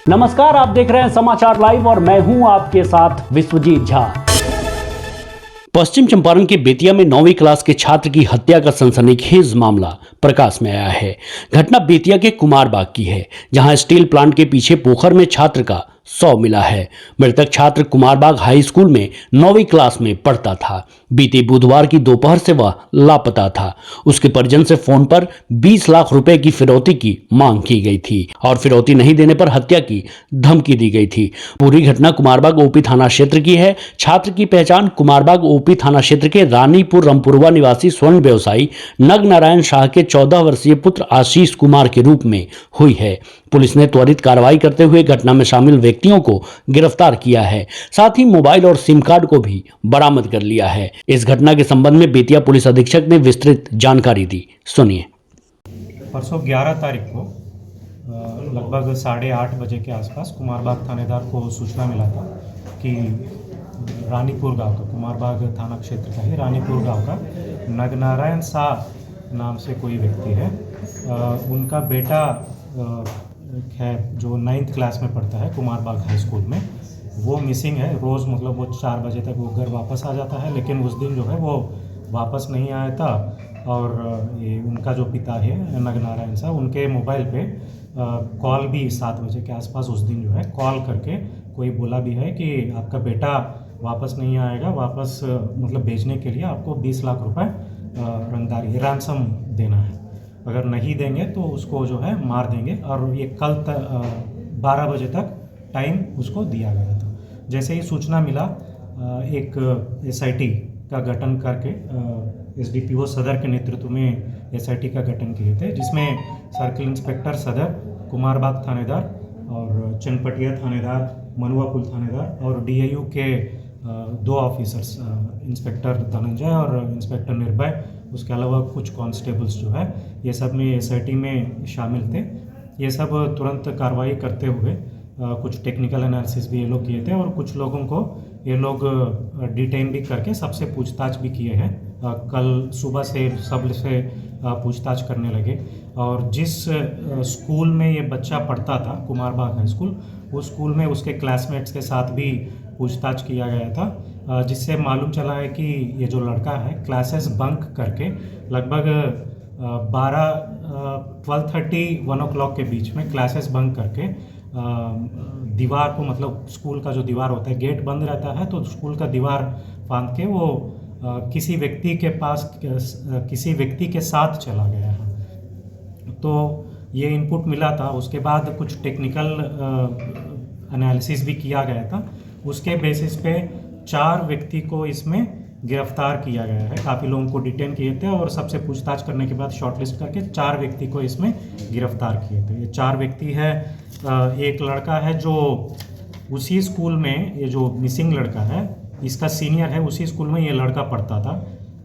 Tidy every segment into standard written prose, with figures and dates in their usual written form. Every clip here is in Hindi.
नमस्कार, आप देख रहे हैं समाचार लाइव और मैं हूं आपके साथ विश्वजीत झा। पश्चिम चंपारण के बेतिया में 9वीं क्लास के छात्र की हत्या का सनसनीखेज मामला प्रकाश में आया है। घटना बेतिया के कुमार बाग की है, जहां स्टील प्लांट के पीछे पोखर में छात्र का शव मिला है। मृतक छात्र कुमार बाग हाई स्कूल में 9वीं क्लास में पढ़ता था। बीते बुधवार की दोपहर से वह लापता था। उसके परिजन से फोन पर 20 लाख रुपए की फिरौती की मांग की गई थी और फिरौती नहीं देने पर हत्या की धमकी दी गई थी। पूरी घटना कुमारबाग ओपी थाना क्षेत्र की है। छात्र की पहचान कुमारबाग ओपी थाना क्षेत्र के रानीपुर रामपुरवा निवासी स्वर्ण व्यवसायी नग नारायण शाह के 14 वर्षीय पुत्र आशीष कुमार के रूप में हुई है। पुलिस ने त्वरित कार्रवाई करते हुए घटना में शामिल व्यक्तियों को गिरफ्तार किया है। साथ ही मोबाइल और सिम कार्ड को भी बरामद कर लिया है। इस घटना के संबंध में बेतिया पुलिस अधीक्षक ने विस्तृत जानकारी दी। सुनिए। परसों 11 तारीख को लगभग 8:30 बजे के आसपास कुमारबाग थानेदार को सूचना मिला था कि रानीपुर गांव का, कुमारबाग थाना क्षेत्र का ही रानीपुर गांव का नगनारायण शाह नाम से कोई व्यक्ति है। उनका बेटा है जो 9th क्लास में पढ़ता है कुमारबाग हाई स्कूल में, वो मिसिंग है। रोज़ मतलब वो 4 बजे तक वो घर वापस आ जाता है, लेकिन उस दिन जो है वो वापस नहीं आया था। और ये उनका जो पिता है नगनारायण साहब, उनके मोबाइल पे कॉल भी 7 बजे के आसपास उस दिन जो है कॉल करके कोई बोला भी है कि आपका बेटा वापस नहीं आएगा, वापस मतलब भेजने के लिए आपको 20 लाख रुपए रंगदारी रैंसम देना है। अगर नहीं देंगे तो उसको जो है मार देंगे। और ये कल 12 बजे तक टाइम उसको दिया गया था। जैसे ही सूचना मिला, एक SIT का गठन करके SDPO सदर के नेतृत्व में SIT का गठन किए थे, जिसमें सर्किल इंस्पेक्टर सदर, कुमारबाग थानेदार और चनपटिया थानेदार, मनुआपुल थानेदार और DIU के 2 ऑफिसर्स, इंस्पेक्टर धनंजय और इंस्पेक्टर निर्भय, उसके अलावा कुछ कांस्टेबल्स जो है ये सब में SIT में शामिल थे। ये सब तुरंत कार्रवाई करते हुए कुछ टेक्निकल एनालिसिस भी ये लोग किए थे और कुछ लोगों को ये लोग डिटेन भी करके सबसे पूछताछ भी किए हैं। कल सुबह से सबसे पूछताछ करने लगे। और जिस स्कूल में ये बच्चा पढ़ता था, कुमारबाग हाई स्कूल, उस स्कूल में उसके क्लासमेट्स के साथ भी पूछताछ किया गया था, जिससे मालूम चला है कि ये जो लड़का है क्लासेस बंक करके लगभग 12:30 1 o'clock के बीच में क्लासेस बंक करके दीवार को, मतलब स्कूल का जो दीवार होता है, गेट बंद रहता है तो स्कूल का दीवार फांद के वो किसी व्यक्ति के पास, किसी व्यक्ति के साथ चला गया है। तो ये इनपुट मिला था। उसके बाद कुछ टेक्निकल एनालिसिस भी किया गया था। उसके बेसिस पे 4 व्यक्ति को इसमें गिरफ्तार किया गया है। काफ़ी लोगों को डिटेन किए थे और सबसे पूछताछ करने के बाद शॉर्टलिस्ट करके 4 व्यक्ति को इसमें गिरफ्तार किए थे। ये 4 व्यक्ति है। एक लड़का है जो उसी स्कूल में, ये जो मिसिंग लड़का है इसका सीनियर है, उसी स्कूल में ये लड़का पढ़ता था।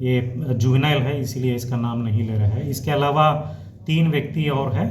ये जुवेनाइल है, इसीलिए इसका नाम नहीं ले रहा है। इसके अलावा 3 व्यक्ति और है।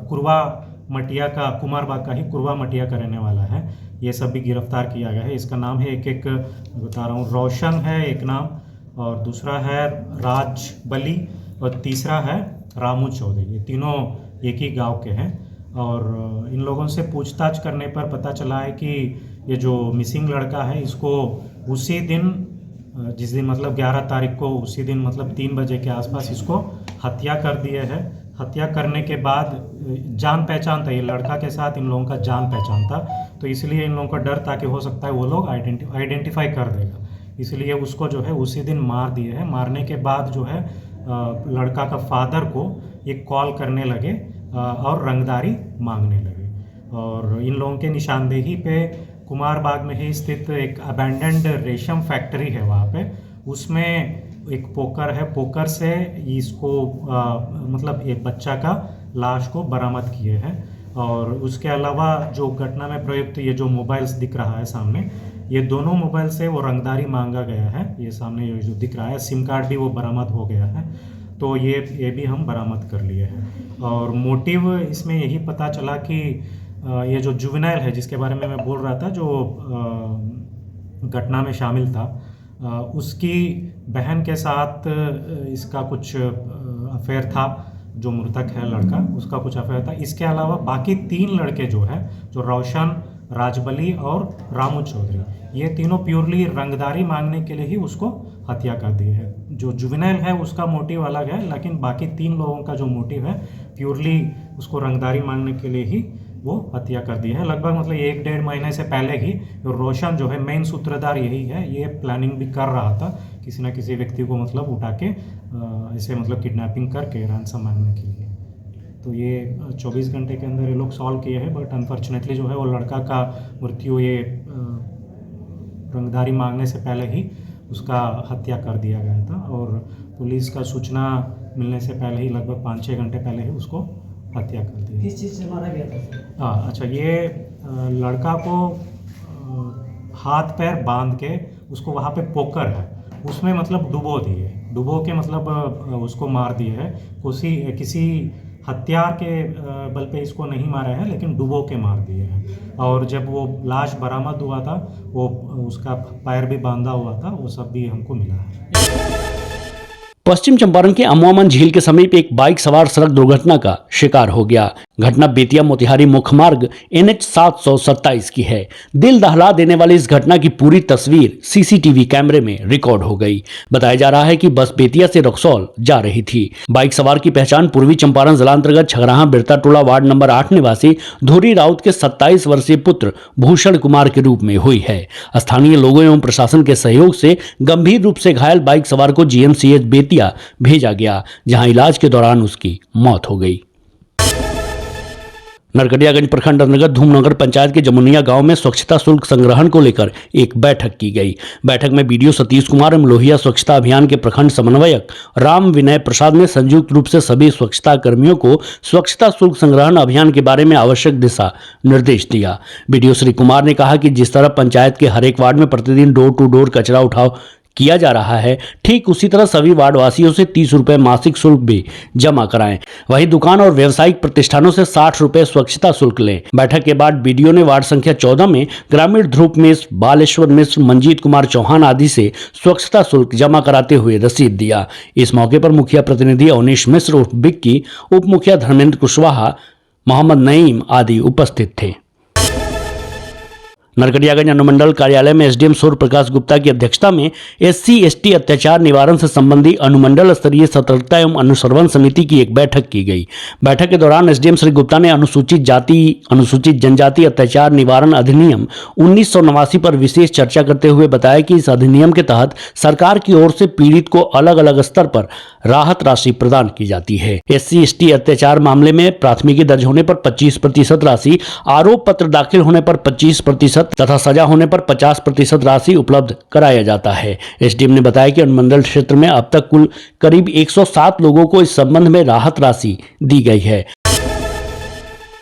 कुरवा मटिया का, कुमारबाग का ही कुरवा मटिया का रहने वाला है। ये सब भी गिरफ्तार किया गया है। इसका नाम है, एक बता रहा हूँ, रोशन है एक नाम, और दूसरा है राज बली, और तीसरा है रामू चौधरी। ये तीनों एक ही गांव के हैं। और इन लोगों से पूछताछ करने पर पता चला है कि ये जो मिसिंग लड़का है, इसको उसी दिन, जिस दिन मतलब 11 तारीख को, उसी दिन मतलब 3 बजे के आसपास इसको हत्या कर दिए है। हत्या करने के बाद जान पहचान था, ये लड़का के साथ इन लोगों का जान पहचान था, तो इसलिए इन लोगों का डर था कि हो सकता है वो लोग आइडेंटिफाई कर देगा, इसलिए उसको जो है उसी दिन मार दिए है। मारने के बाद जो है लड़का का फादर को एक कॉल करने लगे और रंगदारी मांगने लगे। और इन लोगों के निशानदेही पे कुमारबाग में ही स्थित एक अबैंडन्ड रेशम फैक्ट्री है, वहाँ पे उसमें एक पोकर है। पोकर से इसको मतलब एक बच्चा का लाश को बरामद किए हैं। और उसके अलावा जो घटना में प्रयुक्त ये जो मोबाइल्स दिख रहा है सामने, ये दोनों मोबाइल से वो रंगदारी मांगा गया है। ये सामने ये जो दिख रहा है, सिम कार्ड भी वो बरामद हो गया है। तो ये भी हम बरामद कर लिए हैं। और मोटिव इसमें यही पता चला कि ये जो जुवेनाइल है जिसके बारे में मैं बोल रहा था, जो घटना में शामिल था, उसकी बहन के साथ इसका कुछ अफेयर था, जो मृतक है लड़का, उसका कुछ अफेयर था। इसके अलावा बाकी 3 लड़के जो है, जो रोशन, राजबली और रामू चौधरी, ये तीनों प्योरली रंगदारी मांगने के लिए ही उसको हत्या कर दी है। जो जुवेनाइल है उसका मोटिव अलग है, लेकिन बाकी 3 लोगों का जो मोटिव है प्योरली उसको रंगदारी मांगने के लिए ही वो हत्या कर दी है। लगभग मतलब 1-1.5 महीने से पहले ही रोशन जो है मेन सूत्रधार यही है, ये प्लानिंग भी कर रहा था किसी ना किसी व्यक्ति को मतलब उठा के ऐसे मतलब किडनैपिंग करके रैंसम मांगने के लिए। तो ये 24 घंटे के अंदर ये लोग सॉल्व किए हैं, बट अनफॉर्चुनेटली जो है वो लड़का का मृत्यु ये रंगदारी मांगने से पहले ही उसका हत्या कर दिया गया था, और पुलिस का सूचना मिलने से पहले ही लगभग 5-6 घंटे पहले ही उसको हत्या कर दी। किस चीज़ से मारा गया था? हाँ अच्छा, ये लड़का को हाथ पैर बांध के उसको वहाँ पे पोकर है उसमें मतलब डुबो के मतलब उसको मार दिए है। किसी हथियार के बल पे इसको नहीं मारा है, लेकिन डुबो के मार दिए हैं। और जब वो लाश बरामद हुआ था, वो उसका पैर भी बांधा हुआ था, वो सब भी हमको मिला है। पश्चिम चंपारण के अमवामन झील के समीप एक बाइक सवार सड़क दुर्घटना का शिकार हो गया। घटना बेतिया मोतिहारी मुख्य मार्ग NH 727 की है। दिल दहला देने वाली इस घटना की पूरी तस्वीर सीसीटीवी कैमरे में रिकॉर्ड हो गई। बताया जा रहा है कि बस बेतिया से रक्सौल जा रही थी। बाइक सवार की पहचान पूर्वी चंपारण जिलांतर्गत छगराहा बिरता टोला वार्ड नंबर 8 निवासी धुरी राउत के 27 वर्षीय पुत्र भूषण कुमार के रूप में हुई है। स्थानीय लोगों एवं प्रशासन के सहयोग से गंभीर रूप से घायल बाइक सवार को GMCH बेतिया भेजा गया, जहां इलाज के दौरान उसकी मौत हो गई। नरकटियागंज प्रखंड अंतर्गत धूमनगर पंचायत के जमुनिया गांव में स्वच्छता शुल्क संग्रहण को लेकर एक बैठक की गई। बैठक में BDO सतीश कुमार एवं लोहिया स्वच्छता अभियान के प्रखंड समन्वयक राम विनय प्रसाद ने संयुक्त रूप से सभी स्वच्छता कर्मियों को स्वच्छता शुल्क संग्रहण अभियान के बारे में आवश्यक दिशा निर्देश दिया। BDO श्री कुमार ने कहा कि जिस तरह पंचायत के हर एक वार्ड में प्रतिदिन डोर टू डोर कचरा उठाव किया जा रहा है, ठीक उसी तरह सभी वार्ड वासियों से 30 रुपए मासिक शुल्क भी जमा कराएं। वहीं दुकान और व्यावसायिक प्रतिष्ठानों से 60 रुपए स्वच्छता शुल्क लें। बैठक के बाद BDO ने वार्ड संख्या 14 में ग्रामीण ध्रुव मिश्र, बालेश्वर मिश्र, मंजीत कुमार चौहान आदि से स्वच्छता शुल्क जमा कराते हुए रसीद दिया। इस मौके पर मुखिया प्रतिनिधि अवनीश मिश्र उर्फ बिक्की, उप मुखिया धर्मेंद्र कुशवाहा, मोहम्मद नईम आदि उपस्थित थे। नरकटियागंज अनुमंडल कार्यालय में SDM सूर्य प्रकाश गुप्ता की अध्यक्षता में SC/ST अत्याचार निवारण से संबंधी अनुमंडल स्तरीय सतर्कता एवं अनुश्रवण समिति की एक बैठक की गई। बैठक के दौरान SDM श्री गुप्ता ने अनुसूचित जाति अनुसूचित जनजाति अत्याचार निवारण अधिनियम 1989 पर विशेष चर्चा करते हुए बताया कि इस अधिनियम के तहत सरकार की ओर से पीड़ित को अलग अलग स्तर पर राहत राशि प्रदान की जाती है। SC/ST अत्याचार मामले में प्राथमिकी दर्ज होने पर 25% राशि, आरोप पत्र दाखिल होने पर 25% तथा सजा होने पर 50% राशि उपलब्ध कराया जाता है। SDM ने बताया कि अनुमंडल क्षेत्र में अब तक कुल करीब 107 लोगों को इस संबंध में राहत राशि दी गई है।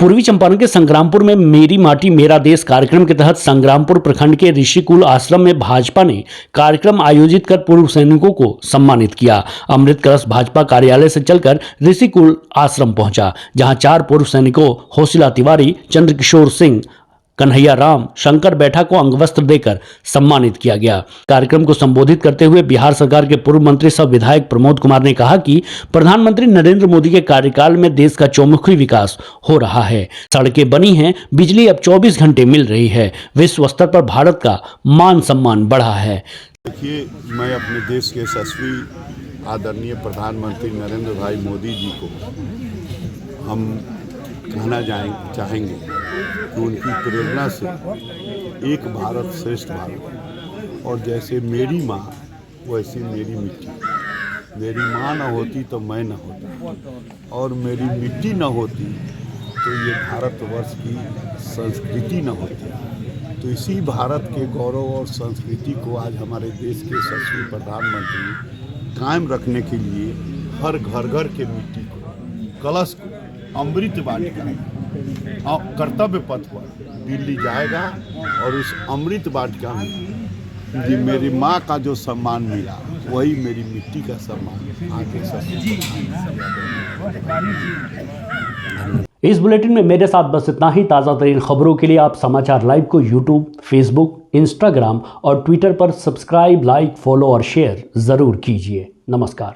पूर्वी चंपारण के संग्रामपुर में मेरी माटी मेरा देश कार्यक्रम के तहत संग्रामपुर प्रखंड के ऋषिकुल आश्रम में भाजपा ने कार्यक्रम आयोजित कर पूर्व सैनिकों को सम्मानित किया। अमृत कलश भाजपा कार्यालय से चलकर ऋषिकुल आश्रम पहुंचा, जहां 4 पूर्व सैनिकों होशिला तिवारी, चंद्रकिशोर सिंह, कन्हैया राम, शंकर बैठा को अंगवस्त्र देकर सम्मानित किया गया। कार्यक्रम को संबोधित करते हुए बिहार सरकार के पूर्व मंत्री सह विधायक प्रमोद कुमार ने कहा कि प्रधानमंत्री नरेंद्र मोदी के कार्यकाल में देश का चौमुखी विकास हो रहा है। सड़कें बनी हैं, बिजली अब 24 घंटे मिल रही है, विश्व स्तर पर भारत का मान सम्मान बढ़ा है। देखिए, मैं अपने देश के यशस्वी आदरणीय प्रधानमंत्री नरेंद्र भाई मोदी जी को हम कहना चाहेंगे कि उनकी प्रेरणा से एक भारत श्रेष्ठ भारत, और जैसे मेरी माँ वैसे मेरी मिट्टी। मेरी माँ न होती तो मैं न होता, और मेरी मिट्टी न होती तो ये भारतवर्ष की संस्कृति न होती। तो इसी भारत के गौरव और संस्कृति को आज हमारे देश के यशस्वी प्रधानमंत्री कायम रखने के लिए हर घर के मिट्टी को, कलश को अमृत वाटिका कर्तव्य पथ पर दिल्ली जाएगा, और उस अमृत वाटिका में जो मेरी माँ का जो सम्मान मिला वही मेरी मिट्टी का सम्मान आगे सब। इस बुलेटिन में मेरे साथ बस इतना ही। ताज़ा तरीन खबरों के लिए आप समाचार लाइव को YouTube, Facebook, Instagram और Twitter पर सब्सक्राइब, लाइक, फॉलो और शेयर जरूर कीजिए। नमस्कार।